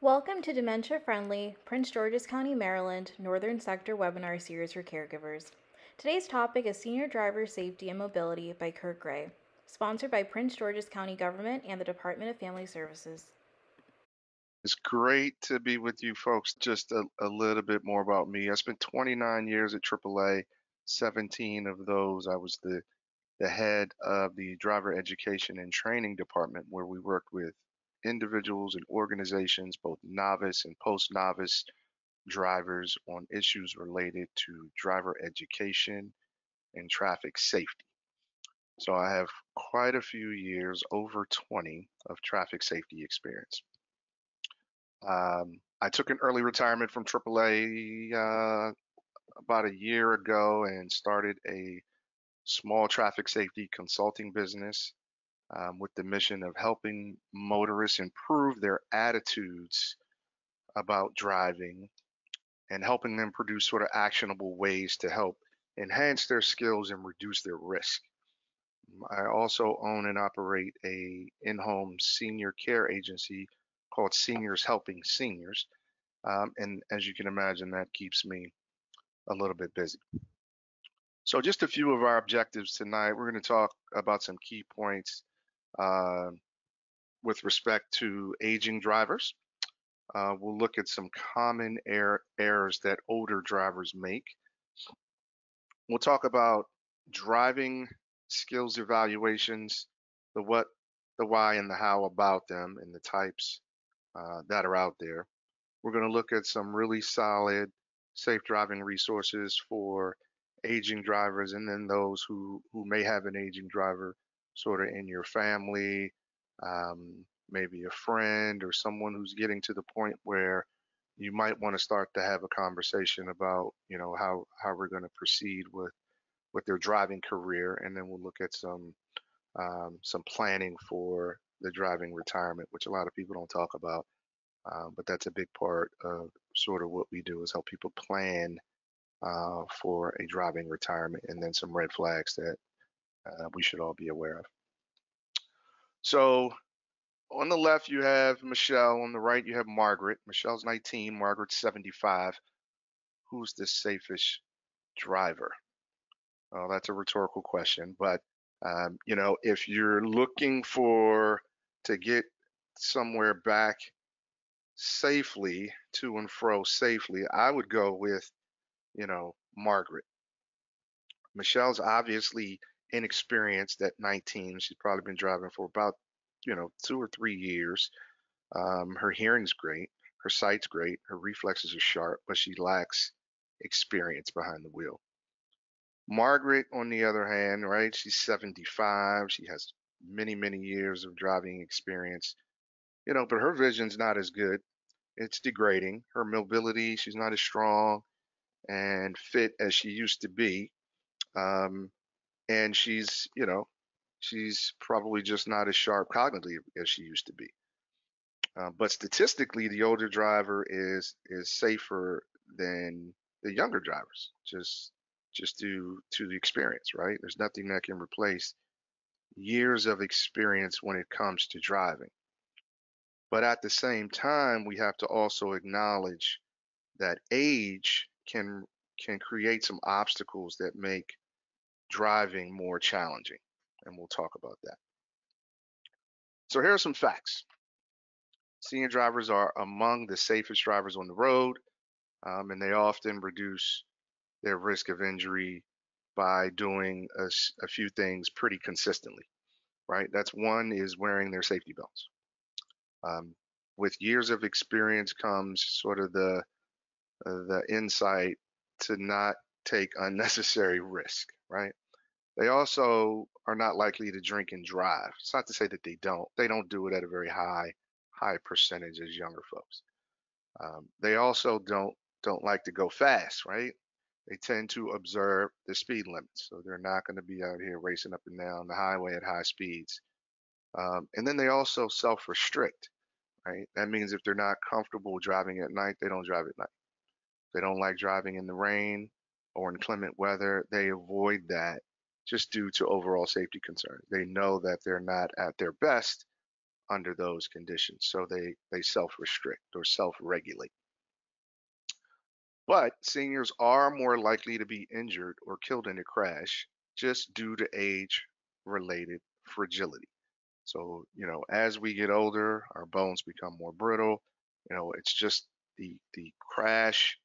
Welcome to Dementia-Friendly Prince George's County, Maryland Northern Sector Webinar Series for Caregivers. Today's topic is Senior Driver Safety and Mobility by Kurt Gray, sponsored by Prince George's County Government and the Department of Family Services. It's great to be with you folks. Just a little bit more about me. I spent 29 years at AAA. 17 of those I was the head of the driver education and training department, where we worked with individuals and organizations, both novice and post-novice drivers, on issues related to driver education and traffic safety. So I have quite a few years, over 20, of traffic safety experience. I took an early retirement from AAA about a year ago and started a small traffic safety consulting business with the mission of helping motorists improve their attitudes about driving and helping them produce sort of actionable ways to help enhance their skills and reduce their risk. I also own and operate a in-home senior care agency called Seniors Helping Seniors. And as you can imagine, that keeps me a little bit busy. So just a few of our objectives tonight. We're going to talk about some key points with respect to aging drivers. We'll look at some common errors that older drivers make. We'll talk about driving skills evaluations, the what, the why, and the how about them, and the types that are out there. We're going to look at some really solid safe driving resources for aging drivers, and then those who may have an aging driver sort of in your family, maybe a friend or someone who's getting to the point where you might want to start to have a conversation about, how we're going to proceed with their driving career. And then we'll look at some planning for the driving retirement, which a lot of people don't talk about. But that's a big part of sort of what we do, is help people plan for a driving retirement, and then some red flags that we should all be aware of. So on the left, you have Michelle. On the right, you have Margaret. Michelle's 19, Margaret's 75. Who's the safest driver? Well, that's a rhetorical question, but if you're looking to get somewhere back safely, to and fro safely, I would go with, Margaret. Michelle's obviously inexperienced at 19. She's probably been driving for about, 2 or 3 years. Her hearing's great, her sight's great, her reflexes are sharp, but she lacks experience behind the wheel. Margaret, on the other hand, right, she's 75. She has many, many years of driving experience, but her vision's not as good. It's degrading. Her mobility, she's not as strong and fit as she used to be. And she's probably just not as sharp cognitively as she used to be. But statistically, the older driver is safer than the younger drivers, just due to the experience, right? There's nothing that can replace years of experience when it comes to driving. But at the same time, we have to also acknowledge that age can create some obstacles that make driving more challenging, and we'll talk about that. So here are some facts. Senior drivers are among the safest drivers on the road, and they often reduce their risk of injury by doing a few things pretty consistently, right? That's one is wearing their safety belts. With years of experience comes sort of the insight to not take unnecessary risk, right? They also are not likely to drink and drive. It's not to say that they don't do it at a very high percentage as younger folks. They also don't like to go fast, right? They tend to observe the speed limits, so they're not going to be out here racing up and down the highway at high speeds. And then they also self-restrict, right? That means if they're not comfortable driving at night, they don't drive at night. They don't like driving in the rain or inclement weather. They avoid that just due to overall safety concerns. They know that they're not at their best under those conditions. So they self-restrict or self-regulate. But seniors are more likely to be injured or killed in a crash just due to age-related fragility. So, as we get older, our bones become more brittle. It's just the crash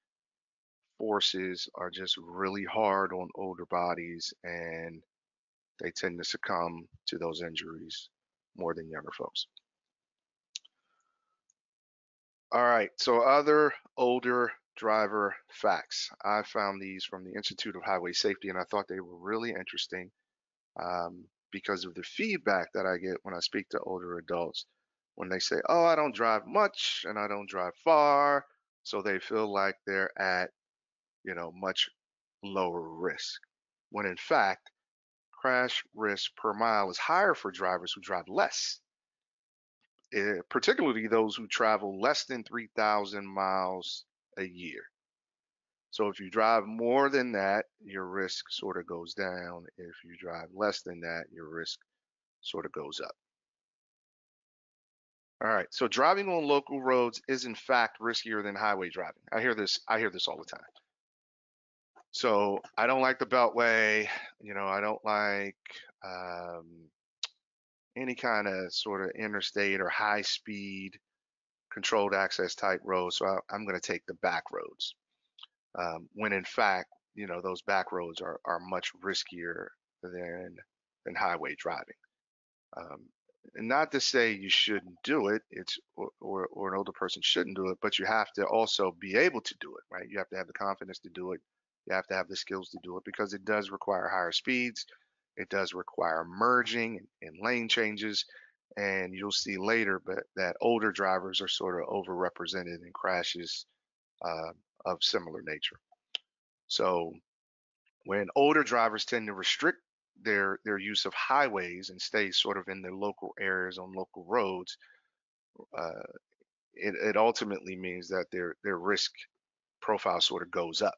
forces are just really hard on older bodies, and they tend to succumb to those injuries more than younger folks. All right, so other older driver facts. I found these from the Institute of Highway Safety, and I thought they were really interesting because of the feedback that I get when I speak to older adults when they say, "Oh, I don't drive much and I don't drive far," so they feel like they're at, much lower risk. When in fact, crash risk per mile is higher for drivers who drive less, particularly those who travel less than 3,000 miles a year. So if you drive more than that, your risk sort of goes down. If you drive less than that, your risk sort of goes up. All right. So driving on local roads is in fact riskier than highway driving. I hear this all the time. So I don't like the Beltway. I don't like um, any kind of sort of interstate or high speed controlled access type roads. So I'm going to take the back roads. When in fact, those back roads are much riskier than highway driving. Um, and not to say you shouldn't do it, or an older person shouldn't do it, but you have to also be able to do it, right? You have to have the confidence to do it. You have to have the skills to do it because it does require higher speeds. It does require merging and lane changes. And you'll see later, but that older drivers are sort of overrepresented in crashes uh, of similar nature. So when older drivers tend to restrict their use of highways and stay sort of in their local areas on local roads, uh, it ultimately means that their risk profile sort of goes up.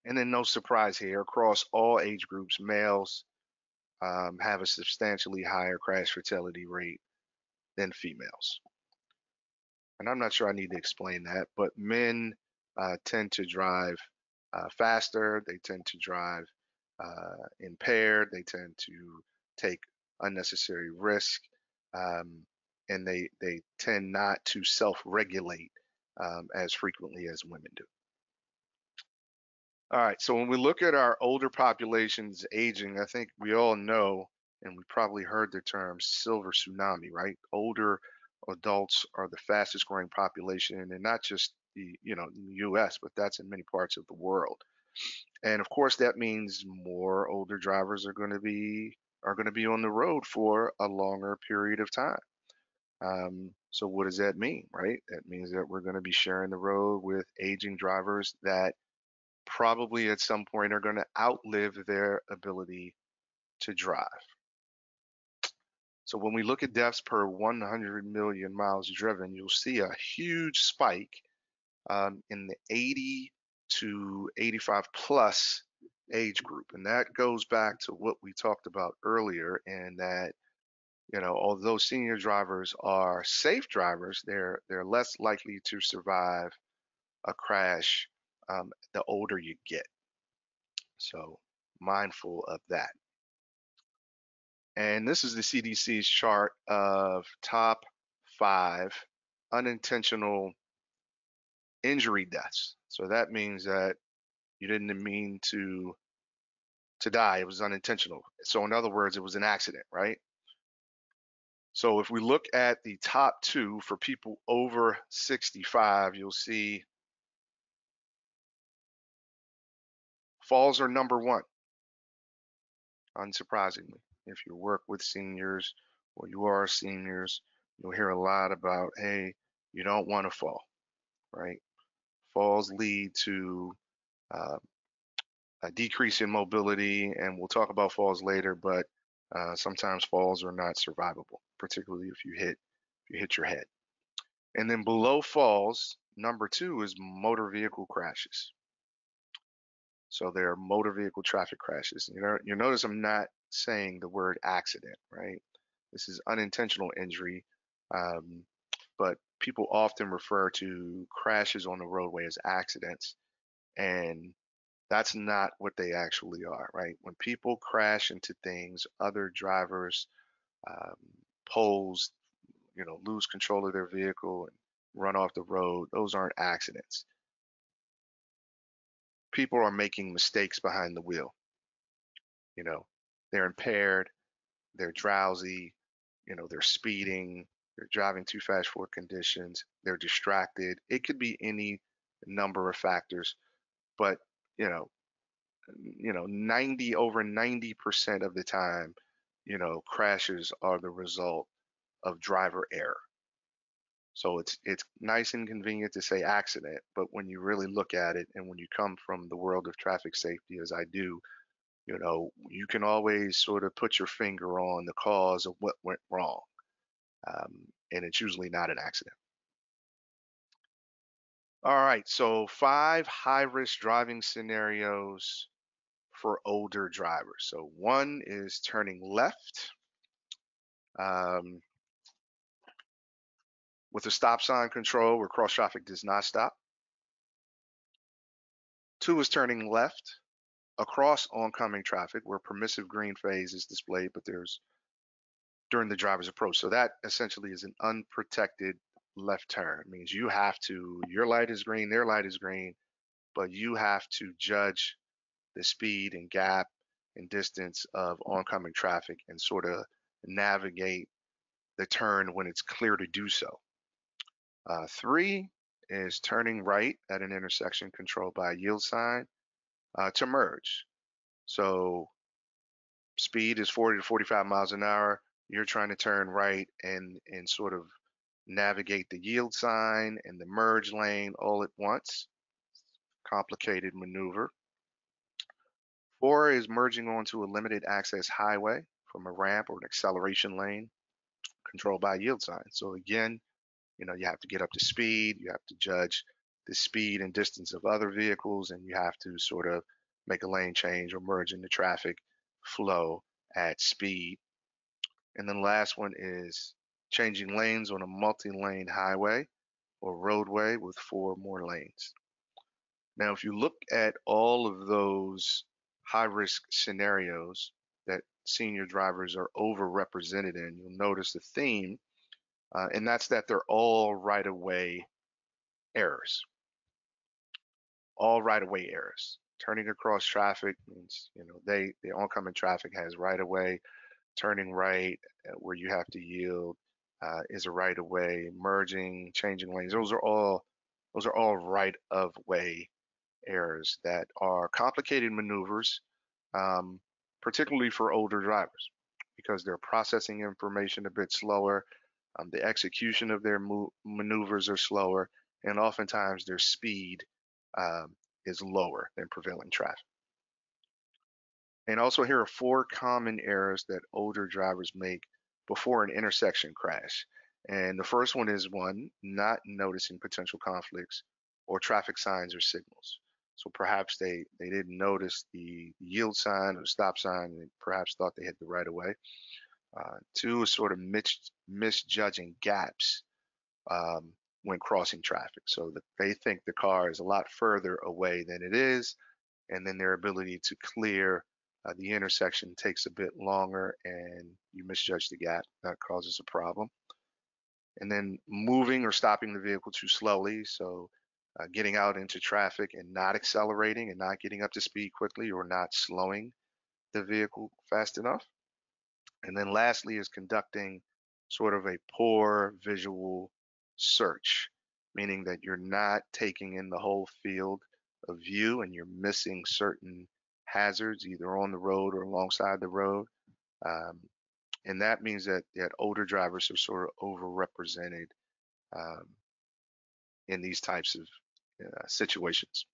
And then no surprise here, across all age groups, males have a substantially higher crash fatality rate than females. And I'm not sure I need to explain that, but men tend to drive faster. They tend to drive impaired. They tend to take unnecessary risk, um, and they tend not to self-regulate as frequently as women do. All right, so when we look at our older populations aging, I think we all know, and we probably heard the term silver tsunami, right? Older adults are the fastest growing population, and not just the US, but that's in many parts of the world. And of course, that means more older drivers are going to be on the road for a longer period of time. So what does that mean, right? That means that we're going to be sharing the road with aging drivers that probably at some point are going to outlive their ability to drive. So when we look at deaths per 100 million miles driven, you'll see a huge spike in the 80 to 85 plus age group. And that goes back to what we talked about earlier, and that, although senior drivers are safe drivers, they're less likely to survive a crash the older you get. So mindful of that. And this is the CDC's chart of top 5 unintentional injury deaths. So that means that you didn't mean to die. It was unintentional. So in other words, it was an accident, right? So if we look at the top 2 for people over 65, you'll see falls are number 1, unsurprisingly. If you work with seniors or you are seniors, you'll hear a lot about, hey, you don't want to fall, right? Falls lead to uh, a decrease in mobility, and we'll talk about falls later, but sometimes falls are not survivable, particularly if you hit your head. And then below falls, number 2 is motor vehicle crashes. So there are motor vehicle traffic crashes. You notice I'm not saying the word accident, right? This is unintentional injury, um, but people often refer to crashes on the roadway as accidents, and that's not what they actually are, right? When people crash into things, other drivers, um, poles, lose control of their vehicle and run off the road, those aren't accidents. People are making mistakes behind the wheel. You know, they're impaired, they're drowsy, they're speeding, they're driving too fast for conditions, they're distracted. It could be any number of factors, but you know, 90% of the time, crashes are the result of driver error. So it's nice and convenient to say accident, but when you really look at it and when you come from the world of traffic safety, as I do, you can always sort of put your finger on the cause of what went wrong. And it's usually not an accident. All right, so 5 high-risk driving scenarios for older drivers. So one is turning left um, with a stop sign control where cross traffic does not stop. Two is turning left across oncoming traffic where permissive green phase is displayed, but there's during the driver's approach. So that essentially is an unprotected left turn. It means your light is green, their light is green, but you have to judge the speed and gap and distance of oncoming traffic and sort of navigate the turn when it's clear to do so. Three is turning right at an intersection controlled by a yield sign to merge. So speed is 40 to 45 miles an hour. You're trying to turn right and sort of navigate the yield sign and the merge lane all at once. Complicated maneuver. Four is merging onto a limited access highway from a ramp or an acceleration lane controlled by a yield sign. So again, you have to get up to speed, you have to judge the speed and distance of other vehicles, and you have to sort of make a lane change or merge into traffic flow at speed. And then the last one is changing lanes on a multi-lane highway or roadway with 4 more lanes. Now, if you look at all of those high-risk scenarios that senior drivers are overrepresented in, you'll notice the theme, and that's that they're all right-of-way errors. All right-of-way errors. Turning across traffic means, the oncoming traffic has right-of-way. Turning right where you have to yield is a right-of-way. Merging, changing lanes, those are all right-of-way errors that are complicated maneuvers, particularly for older drivers, because they're processing information a bit slower. The execution of their maneuvers are slower, and oftentimes their speed um, is lower than prevailing traffic. And also, here are 4 common errors that older drivers make before an intersection crash. And the first one is one, not noticing potential conflicts or traffic signs or signals. So perhaps they didn't notice the yield sign or the stop sign and perhaps thought they hit the right of way. Two is sort of misjudging gaps when crossing traffic. So that they think the car is a lot further away than it is, and then their ability to clear the intersection takes a bit longer and you misjudge the gap. That causes a problem. And then moving or stopping the vehicle too slowly. So getting out into traffic and not accelerating and not getting up to speed quickly or not slowing the vehicle fast enough. And then lastly is conducting sort of a poor visual search, meaning that you're not taking in the whole field of view and you're missing certain hazards either on the road or alongside the road. Um, and that means that older drivers are sort of overrepresented um, in these types of situations.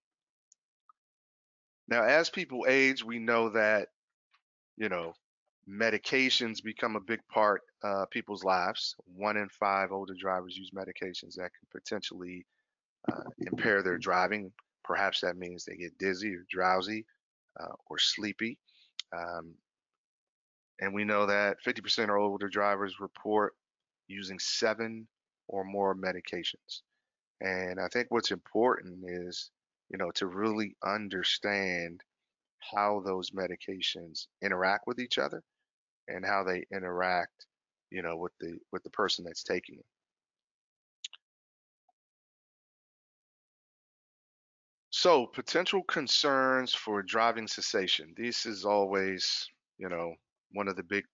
Now, as people age, we know that, you know, medications become a big part people's lives. 1 in 5 older drivers use medications that can potentially impair their driving. Perhaps that means they get dizzy or drowsy or sleepy. Um, And we know that 50% of older drivers report using 7 or more medications. And I think what's important is, to really understand how those medications interact with each other and how they interact, with the person that's taking it. So, potential concerns for driving cessation. This is always, one of the big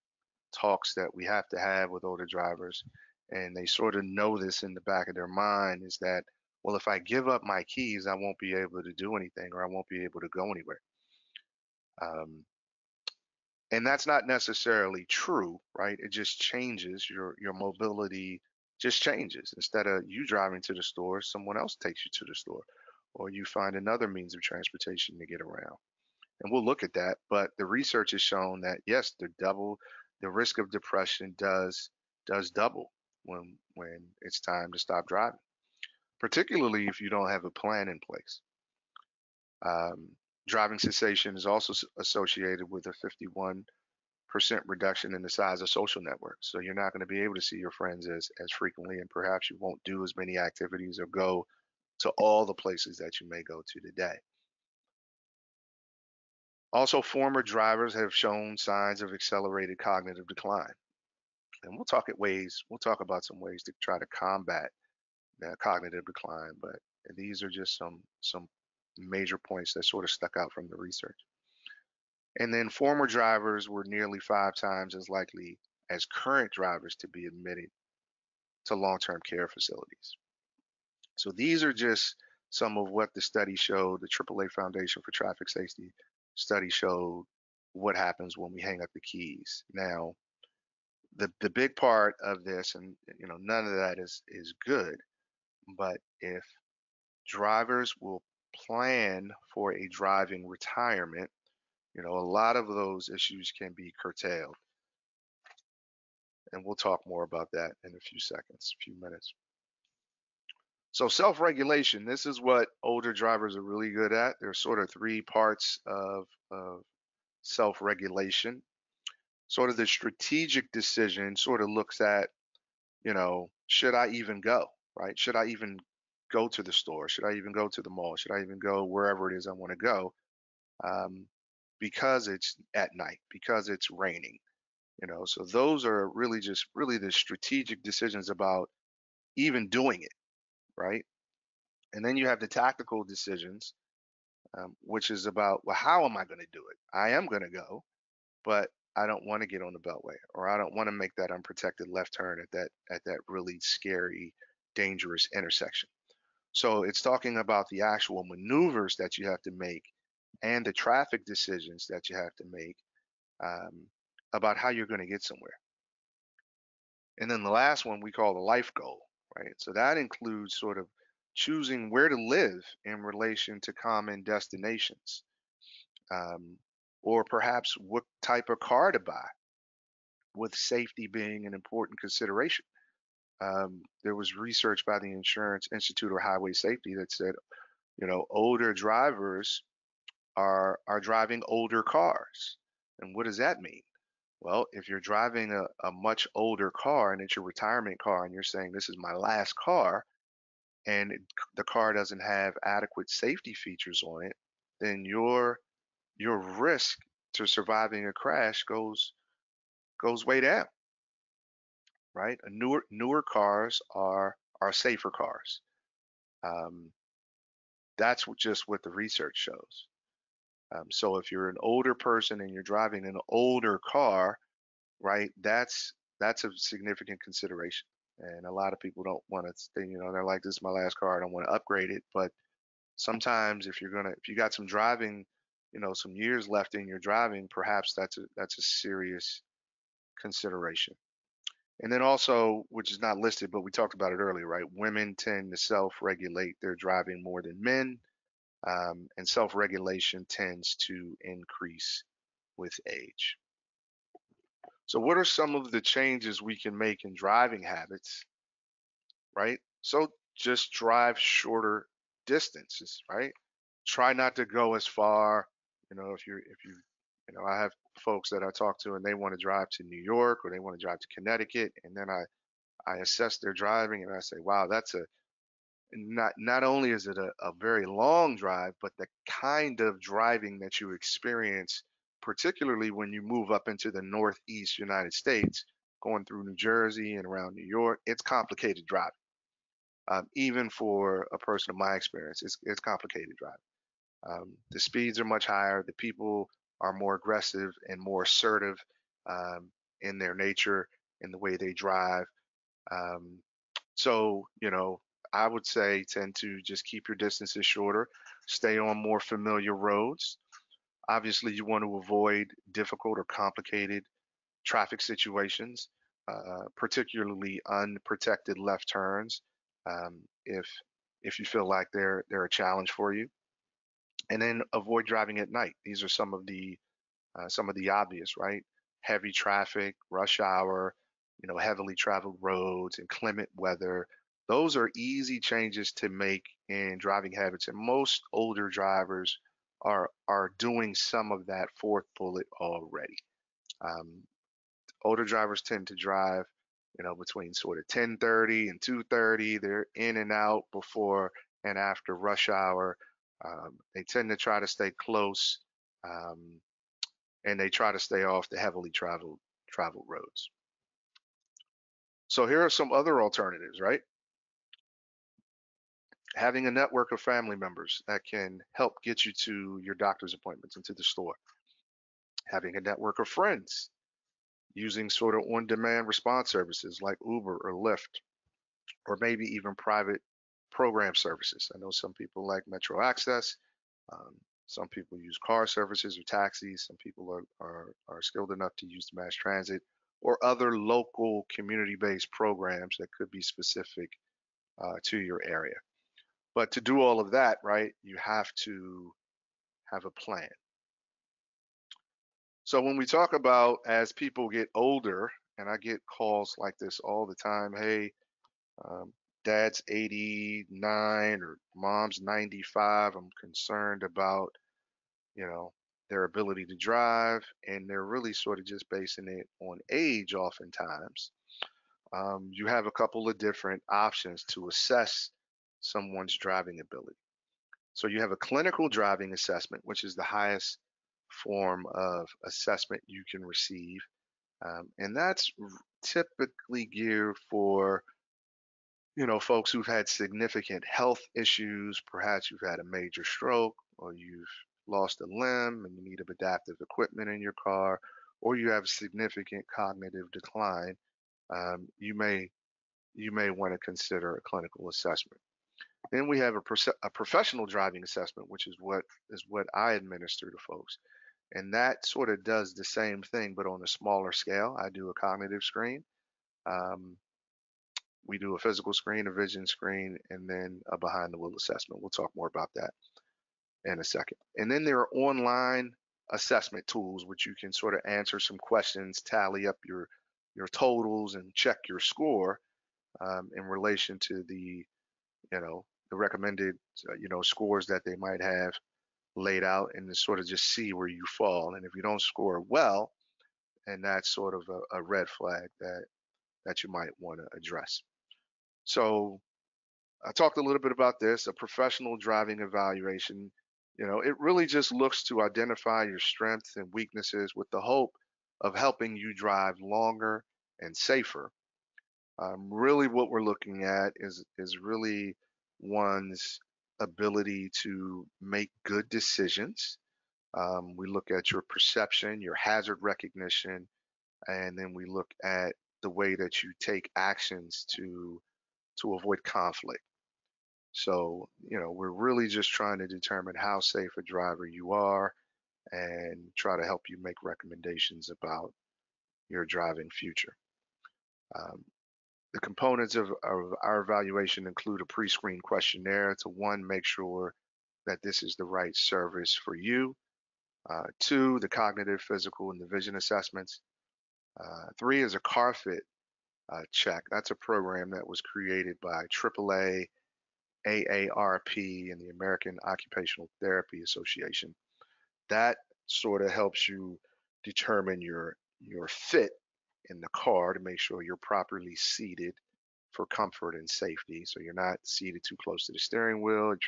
talks that we have to have with older drivers. And they sort of know this in the back of their mind is that, well, if I give up my keys, I won't be able to do anything or I won't be able to go anywhere. And that's not necessarily true, right? It just changes your mobility just changes. Instead of you driving to the store, someone else takes you to the store, or you find another means of transportation to get around. And we'll look at that. But the research has shown that yes, the risk of depression does double when it's time to stop driving, particularly if you don't have a plan in place. Um, Driving cessation is also associated with a 51% reduction in the size of social networks. So you're not going to be able to see your friends as frequently, and perhaps you won't do as many activities or go to all the places that you may go to today. Also, former drivers have shown signs of accelerated cognitive decline. And we'll talk about some ways to try to combat that cognitive decline, but these are just some major points that sort of stuck out from the research. And then former drivers were nearly 5 times as likely as current drivers to be admitted to long-term care facilities. So these are just some of what the study showed. The AAA Foundation for Traffic Safety study showed what happens when we hang up the keys. Now, the big part of this, and none of that is good, but if drivers will plan for a driving retirement, a lot of those issues can be curtailed. And we'll talk more about that in a few minutes. So self-regulation, this is what older drivers are really good at. There's sort of 3 parts of self-regulation. Sort of the strategic decision sort of looks at, should I even go, right? Should I even go to the store? Should I even go to the mall? Should I even go wherever it is I want to go? Because it's at night, because it's raining, So those are really the strategic decisions about even doing it, right? And then you have the tactical decisions, which is about, well, how am I going to do it? I am going to go, but I don't want to get on the beltway, or I don't want to make that unprotected left turn at that really scary, dangerous intersection. So it's talking about the actual maneuvers that you have to make and the traffic decisions that you have to make, about how you're going to get somewhere. And then the last one we call the life goal, right? So that includes sort of choosing where to live in relation to common destinations, um, or perhaps what type of car to buy, with safety being an important consideration. There was research by the Insurance Institute of Highway Safety that said, older drivers are driving older cars. And what does that mean? Well, if you're driving a much older car and it's your retirement car and you're saying this is my last car, and the car doesn't have adequate safety features on it, then your risk to surviving a crash goes way down, right? Newer cars are safer cars. Um, that's just what the research shows. So if you're an older person and you're driving an older car, right, that's a significant consideration. And a lot of people don't want to stay, they're like, this is my last car, I don't want to upgrade it. But sometimes if you got some driving, some years left in your driving, perhaps that's a serious consideration. And then also, which is not listed, but we talked about it earlier, right? Women tend to self-regulate their driving more than men, and self-regulation tends to increase with age. So what are some of the changes we can make in driving habits, right? So just drive shorter distances, right? Try not to go as far, if you I have folks that I talk to and they want to drive to New York or they want to drive to Connecticut, and then I assess their driving and I say, wow, that's a not only is it a very long drive, but the kind of driving that you experience, particularly when you move up into the Northeast United States, going through New Jersey and around New York, it's complicated driving. Even for a person of my experience, it's complicated driving. The speeds are much higher. The people are more aggressive and more assertive in their nature, in the way they drive. Um, so, I would say tend to just keep your distances shorter, stay on more familiar roads. Obviously, you want to avoid difficult or complicated traffic situations, particularly unprotected left turns, if you feel like they're a challenge for you. And then avoid driving at night. These are some of the obvious, right? Heavy traffic, rush hour, heavily traveled roads, inclement weather. Those are easy changes to make in driving habits, and most older drivers are doing some of that fourth bullet already. Um, Older drivers tend to drive, between sort of 10:30 and 2:30. They're in and out before and after rush hour. They tend to try to stay close. Um, and they try to stay off the heavily traveled roads. So here are some other alternatives, right? Having a network of family members that can help get you to your doctor's appointments and to the store. Having a network of friends using sort of on-demand response services like Uber or Lyft, or maybe even private program services. I know some people like Metro Access. Um, some people use car services or taxis. Some people are skilled enough to use the mass transit or other local community-based programs that could be specific to your area. But to do all of that, right, you have to have a plan. So when we talk about as people get older, and I get calls like this all the time, hey, um, dad's 89 or mom's 95. I'm concerned about, you know, their ability to drive, and they're really sort of just basing it on age oftentimes. You have a couple of different options to assess someone's driving ability. So you have a clinical driving assessment, which is the highest form of assessment you can receive. And that's typically geared for folks who've had significant health issues. Perhaps you've had a major stroke, or you've lost a limb and you need adaptive equipment in your car, or you have significant cognitive decline. You may want to consider a clinical assessment. Then we have a professional driving assessment, which is what I administer to folks, and that sort of does the same thing, but on a smaller scale. I do a cognitive screen. Um, we do a physical screen, a vision screen, and then a behind the wheel assessment. We'll talk more about that in a second. And then there are online assessment tools which you can sort of answer some questions, tally up your totals, and check your score in relation to the recommended scores that they might have laid out, and to sort of just see where you fall. And if you don't score well, and that's sort of a red flag that you might want to address. So I talked a little bit about this, a professional driving evaluation. It really just looks to identify your strengths and weaknesses with the hope of helping you drive longer and safer. Really, what we're looking at is really one's ability to make good decisions. We look at your perception, your hazard recognition, and then we look at the way that you take actions to avoid conflict. So, we're really just trying to determine how safe a driver you are and try to help you make recommendations about your driving future. Um, the components of our evaluation include a pre-screen questionnaire to, one, make sure that this is the right service for you. Two, the cognitive, physical, and the vision assessments. Three is a car fit check. That's a program that was created by AAA, AARP, and the American Occupational Therapy Association. That sort of helps you determine your fit in the car to make sure you're properly seated for comfort and safety. So you're not seated too close to the steering wheel, that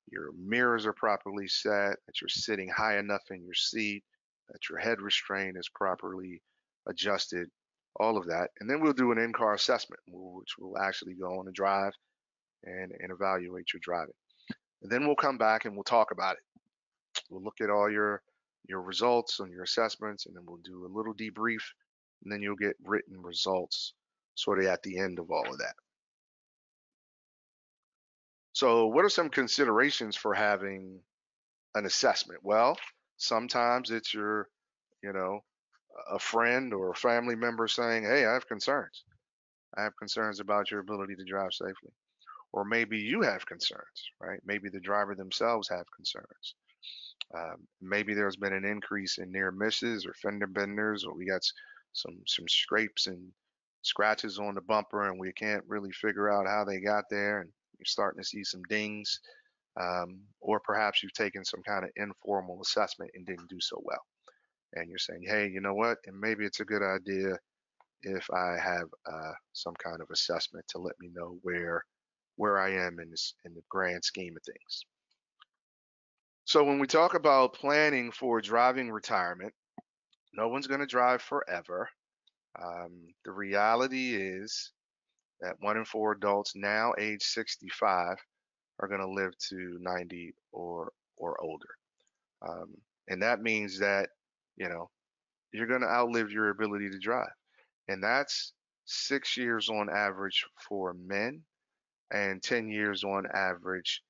your mirrors are properly set, that you're sitting high enough in your seat, that your head restraint is properly adjusted, all of that. And then we'll do an in-car assessment, which will actually go on a drive and evaluate your driving. And then we'll come back and we'll talk about it. We'll look at all your results on your assessments, and then we'll do a little debrief, and then you'll get written results sort of at the end of all of that. So, what are some considerations for having an assessment? Well, sometimes it's you know, a friend or a family member saying, "Hey, I have concerns. I have concerns about your ability to drive safely." Or maybe you have concerns, right? Maybe the driver themselves have concerns. Maybe there's been an increase in near misses or fender benders, or we got some scrapes and scratches on the bumper, and we can't really figure out how they got there, and you're starting to see some dings. Or perhaps you've taken some kind of informal assessment and didn't do so well, and you're saying, "Hey, you know what? And maybe it's a good idea if I have some kind of assessment to let me know where I am in the grand scheme of things." So when we talk about planning for driving retirement, no one's going to drive forever. The reality is that 1 in 4 adults now age 65 are going to live to 90 or older. Um, and that means that, you know, you're going to outlive your ability to drive. And that's 6 years on average for men and 10 years on average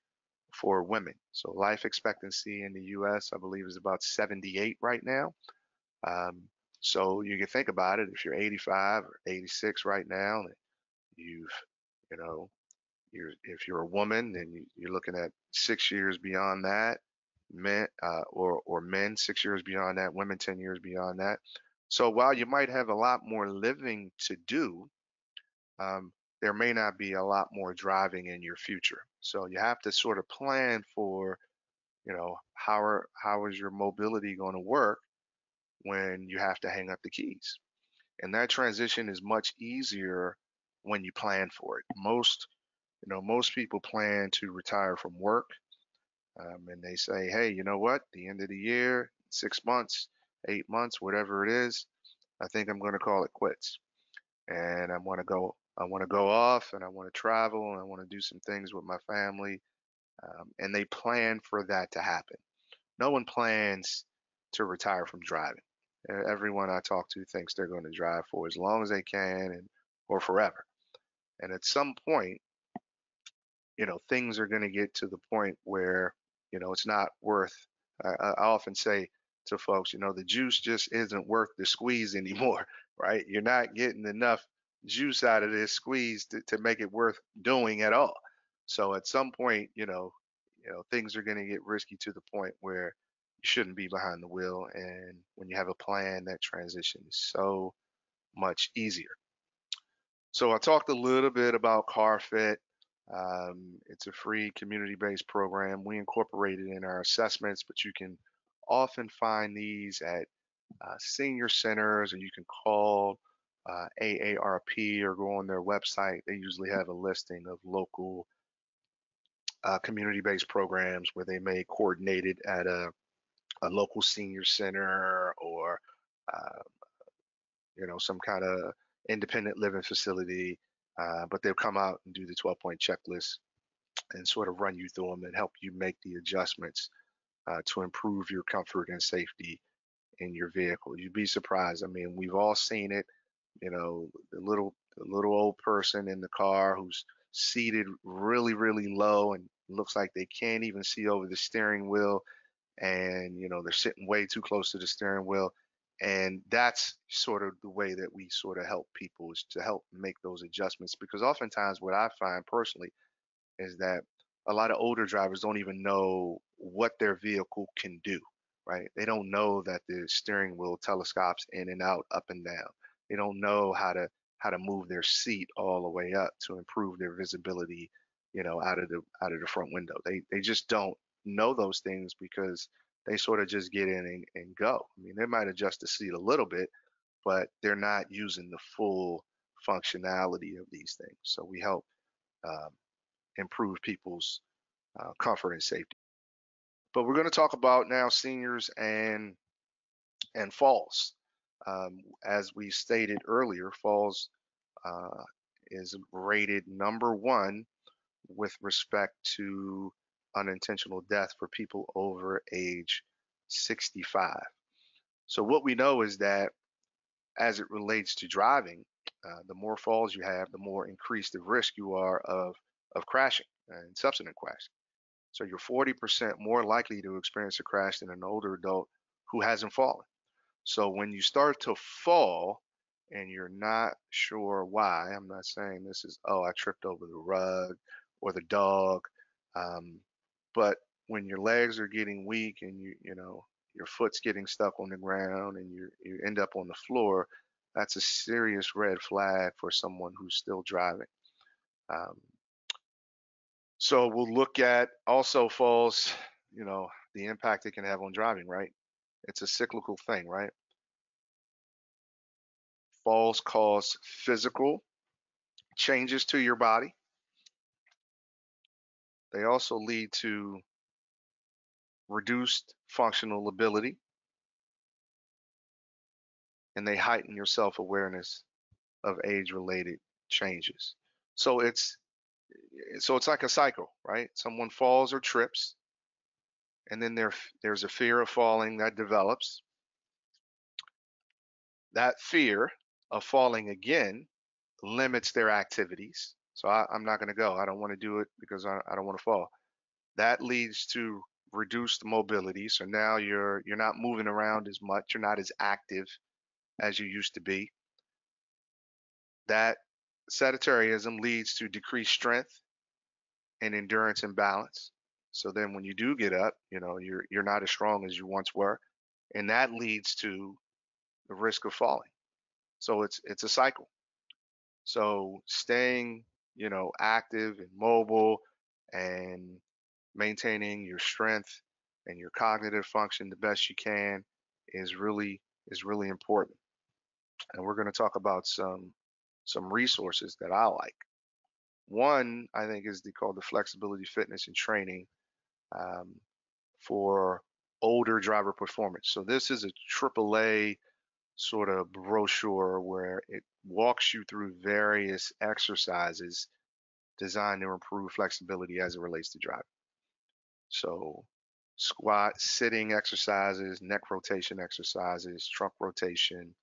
for women. So life expectancy in the US, I believe, is about 78 right now. Um, so you can think about it. If you're 85 or 86 right now, you've, you know, if you're a woman, then you're looking at 6 years beyond that. Men or men 6 years beyond that. Women 10 years beyond that. So while you might have a lot more living to do, um, there may not be a lot more driving in your future. So you have to sort of plan for, how is your mobility going to work when you have to hang up the keys? And that transition is much easier when you plan for it. Most people plan to retire from work, and they say, hey, you know what? The end of the year, 6 months, 8 months, whatever it is, I think I'm going to call it quits. And I want to go off, and I want to travel, and I want to do some things with my family. And they plan for that to happen. No one plans to retire from driving. Everyone I talk to thinks they're going to drive for as long as they can and or forever. And at some point, things are going to get to the point where, it's not worth. I often say to folks, the juice just isn't worth the squeeze anymore, right? You're not getting enough juice out of this squeeze to make it worth doing at all. So at some point, things are going to get risky to the point where you shouldn't be behind the wheel. And when you have a plan, that transition is so much easier. So I talked a little bit about CarFit. It's a free community-based program. We incorporate it in our assessments, but you can often find these at senior centers, or you can call AARP or go on their website. They usually have a listing of local community-based programs where they may coordinate it at a local senior center or uh, some kind of independent living facility, but they'll come out and do the 12-point checklist and sort of run you through them and help you make the adjustments to improve your comfort and safety in your vehicle. You'd be surprised. I mean, we've all seen it. The little old person in the car who's seated really, really low and looks like they can't even see over the steering wheel, and they're sitting way too close to the steering wheel. And that's sort of the way that we sort of help people, is to help make those adjustments, because oftentimes what I find personally is that a lot of older drivers don't even know what their vehicle can do, right? They don't know that the steering wheel telescopes in and out, up and down. They don't know how to move their seat all the way up to improve their visibility, out of the front window. They just don't know those things because they sort of just get in and go. I mean, they might adjust the seat a little bit, but they're not using the full functionality of these things. So we help um, improve people's comfort and safety. But we're going to talk about now seniors and falls. As we stated earlier, falls uh, is rated number one with respect to unintentional death for people over age 65. So what we know is that as it relates to driving, the more falls you have, the more increased the risk you are of crashing and subsequent crashing. So you're 40% more likely to experience a crash than an older adult who hasn't fallen. So when you start to fall and you're not sure why, I'm not saying this is, oh, I tripped over the rug or the dog, um, but when your legs are getting weak and you know, your foot's getting stuck on the ground and you end up on the floor, that's a serious red flag for someone who's still driving. Um, so we'll look at also falls, you know, the impact it can have on driving, right? It's a cyclical thing, right? Falls cause physical changes to your body. They also lead to reduced functional ability, and they heighten your self-awareness of age-related changes. So it's like a cycle, right? Someone falls or trips, and then there's a fear of falling that develops. That fear of falling again limits their activities. So I'm not going to go. I don't want to do it because I don't want to fall. That leads to reduced mobility. So now you're not moving around as much. You're not as active as you used to be. That sedentarism leads to decreased strength and endurance and balance. So then when you do get up, you know, you're not as strong as you once were, and that leads to the risk of falling. So it's a cycle. So staying, you know, active and mobile and maintaining your strength and your cognitive function the best you can is really important. And we're going to talk about some resources that I like. One I think is called the Flexibility Fitness and Training um, for older driver performance. So this is a AAA sort of brochure where it walks you through various exercises designed to improve flexibility as it relates to driving. So squat, sitting exercises, neck rotation exercises, trunk rotation.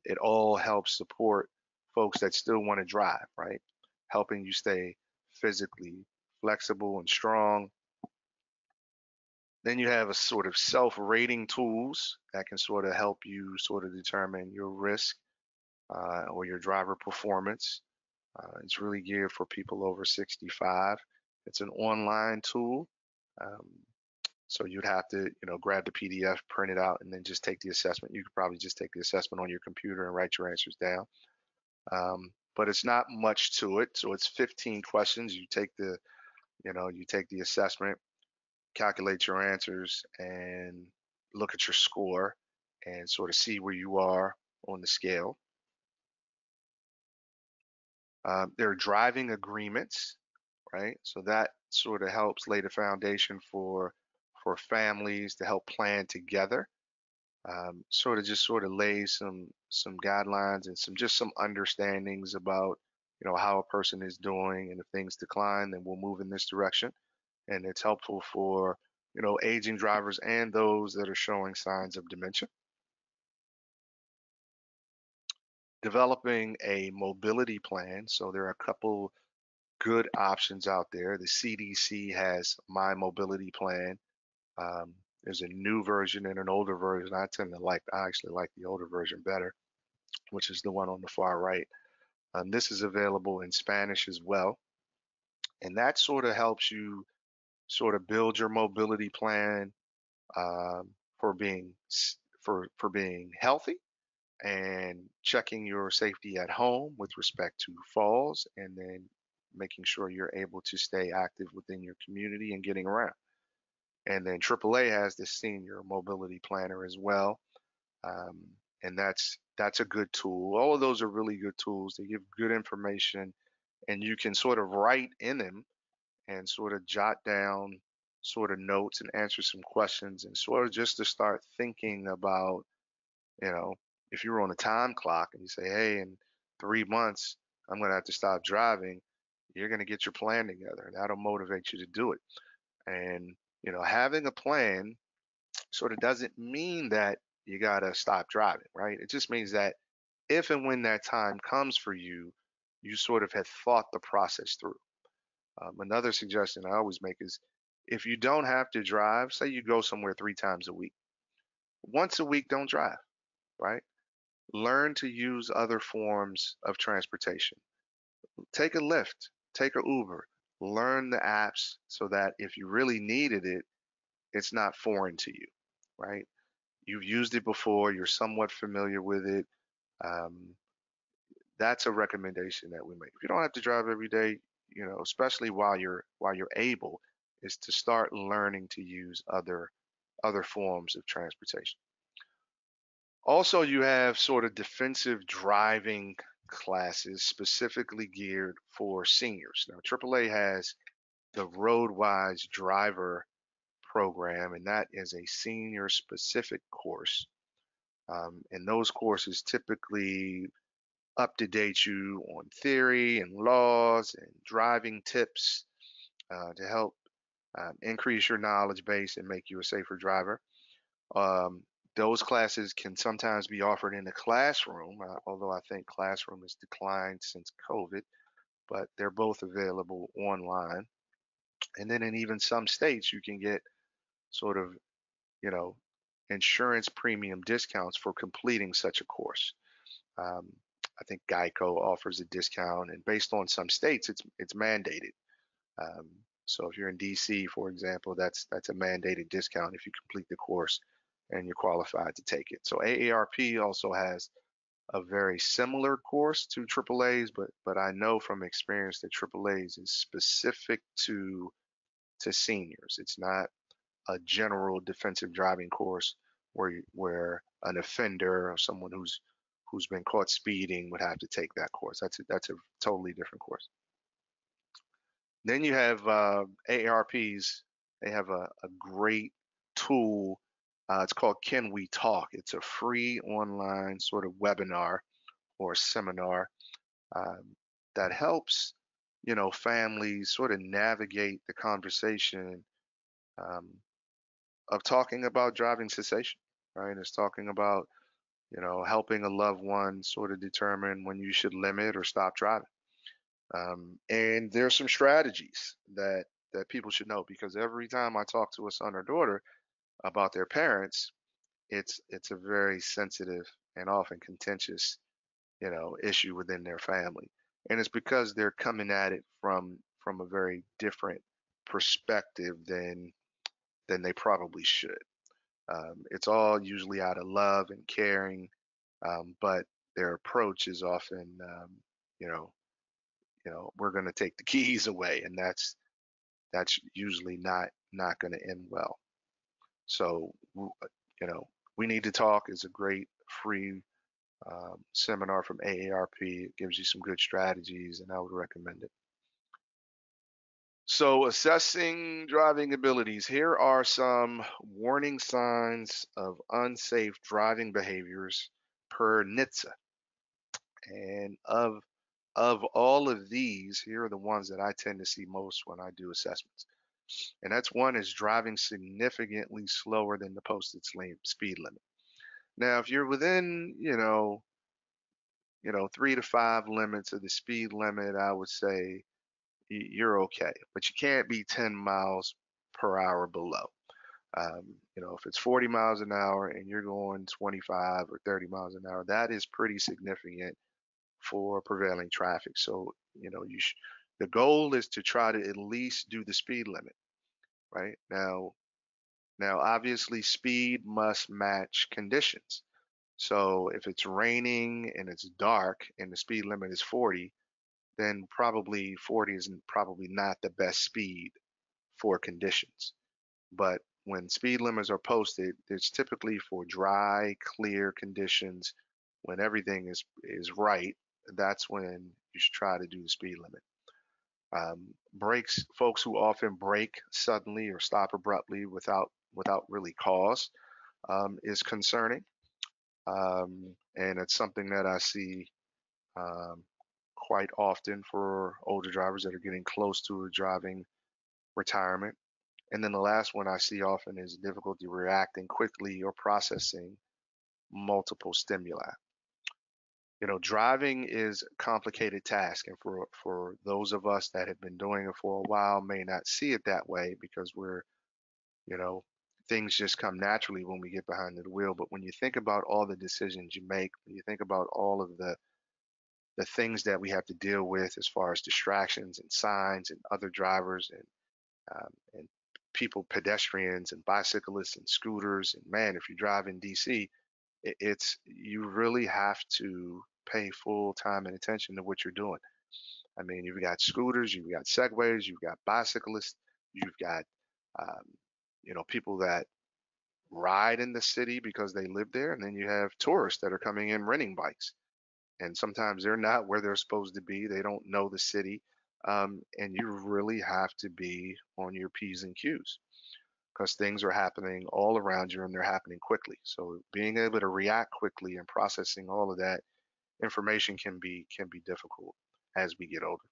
It all helps support folks that still want to drive, right? Helping you stay physically flexible and strong. Then you have a sort of self-rating tools that can sort of help you sort of determine your risk or your driver performance. It's really geared for people over 65. It's an online tool. Um, So you'd have to, you know, grab the PDF, print it out, and then just take the assessment. You could probably just take the assessment on your computer and write your answers down. But it's not much to it. So it's 15 questions. You take the assessment, calculate your answers, and look at your score and sort of see where you are on the scale. There are driving agreements, right? So that sort of helps lay the foundation for families to help plan together. Sort of lay some guidelines and some understandings about how a person is doing, and if things decline, then we'll move in this direction. And it's helpful for aging drivers and those that are showing signs of dementia. Developing a mobility plan. So there are a couple good options out there. The CDC has My Mobility Plan. There's a new version and an older version. I actually like the older version better, which is the one on the far right. This is available in Spanish as well. And that sort of helps you sort of build your mobility plan um, for being healthy and checking your safety at home with respect to falls, and then making sure you're able to stay active within your community and getting around. And then AAA has the senior mobility planner as well. Um, and that's a good tool. All of those are really good tools. They give good information, and you can sort of write in them and sort of jot down sort of notes and answer some questions and sort of just to start thinking about, you know, if you're on a time clock and you say, hey, in 3 months, I'm going to have to stop driving, you're going to get your plan together. That'll motivate you to do it. And, having a plan sort of doesn't mean that you got to stop driving, right? It just means that if and when that time comes for you, you sort of have thought the process through. Another suggestion I always make is if you don't have to drive, say you go somewhere 3 times a week, once a week, don't drive, right? Learn to use other forms of transportation. Take a Lyft, take a Uber, learn the apps so that if you really needed it, it's not foreign to you, right? You've used it before, you're somewhat familiar with it. Um, that's a recommendation that we make. If you don't have to drive every day, especially while you're able, is to start learning to use other forms of transportation. Also, you have sort of defensive driving classes specifically geared for seniors. Now, AAA has the Roadwise Driver program, and that is a senior specific course. And those courses typically up to date you on theory and laws and driving tips to help increase your knowledge base and make you a safer driver. Um, those classes can sometimes be offered in the classroom, although I think classroom has declined since COVID, but they're both available online. And then in even some states, you can get sort of, you know, insurance premium discounts for completing such a course. Um, I think Geico offers a discount, and based on some states, it's mandated. Um, so if you're in DC, for example, that's a mandated discount if you complete the course and you're qualified to take it. So AARP also has a very similar course to AAA's, but I know from experience that AAA's is specific to seniors. It's not a general defensive driving course where an offender or someone who's been caught speeding would have to take that course. That's a totally different course. Then you have AARPs. They have a great tool. It's called Can We Talk? It's a free online sort of webinar or seminar um, that helps, families sort of navigate the conversation um, of talking about driving cessation, right? It's talking about, helping a loved one sort of determine when you should limit or stop driving. And there's some strategies that people should know because every time I talk to a son or daughter about their parents, it's a very sensitive and often contentious, issue within their family. And it's because they're coming at it from a very different perspective than they probably should. It's all usually out of love and caring, but their approach is often, you know, we're going to take the keys away, and that's usually not going to end well. So, you know, we need to talk is a great free seminar from AARP. It gives you some good strategies, and I would recommend it. So, assessing driving abilities. Here are some warning signs of unsafe driving behaviors per NHTSA. And of all of these, here are the ones that I tend to see most when I do assessments. And that's one is driving significantly slower than the posted speed limit. Now, if you're within, 3 to 5 limits of the speed limit, I would say you're okay, but you can't be 10 miles per hour below. If it's 40 miles an hour and you're going 25 or 30 miles an hour, that is pretty significant for prevailing traffic. So, the goal is to try to at least do the speed limit, right? Now obviously speed must match conditions. So if it's raining and it's dark and the speed limit is 40, then probably 40 isn't probably not the best speed for conditions. But when speed limits are posted, it's typically for dry, clear conditions when everything is right. That's when you should try to do the speed limit. Brakes, folks who often brake suddenly or stop abruptly without really cause is concerning, and it's something that I see um, quite often for older drivers that are getting close to driving retirement. And then the last one I see often is difficulty reacting quickly or processing multiple stimuli. Driving is a complicated task, and for those of us that have been doing it for a while may not see it that way because you know, things just come naturally when we get behind the wheel. But when you think about all the decisions you make, when you think about all of the things that we have to deal with as far as distractions and signs and other drivers and people, pedestrians and bicyclists and scooters, and man, if you drive in DC, it's you really have to pay full time and attention to what you're doing. I mean, you've got scooters, you've got segways, you've got bicyclists, you've got um, people that ride in the city because they live there, and then you have tourists that are coming in renting bikes, and sometimes they're not where they're supposed to be. They don't know the city, and you really have to be on your P's and Q's because things are happening all around you and they're happening quickly. So being able to react quickly and processing all of that information can be difficult as we get older.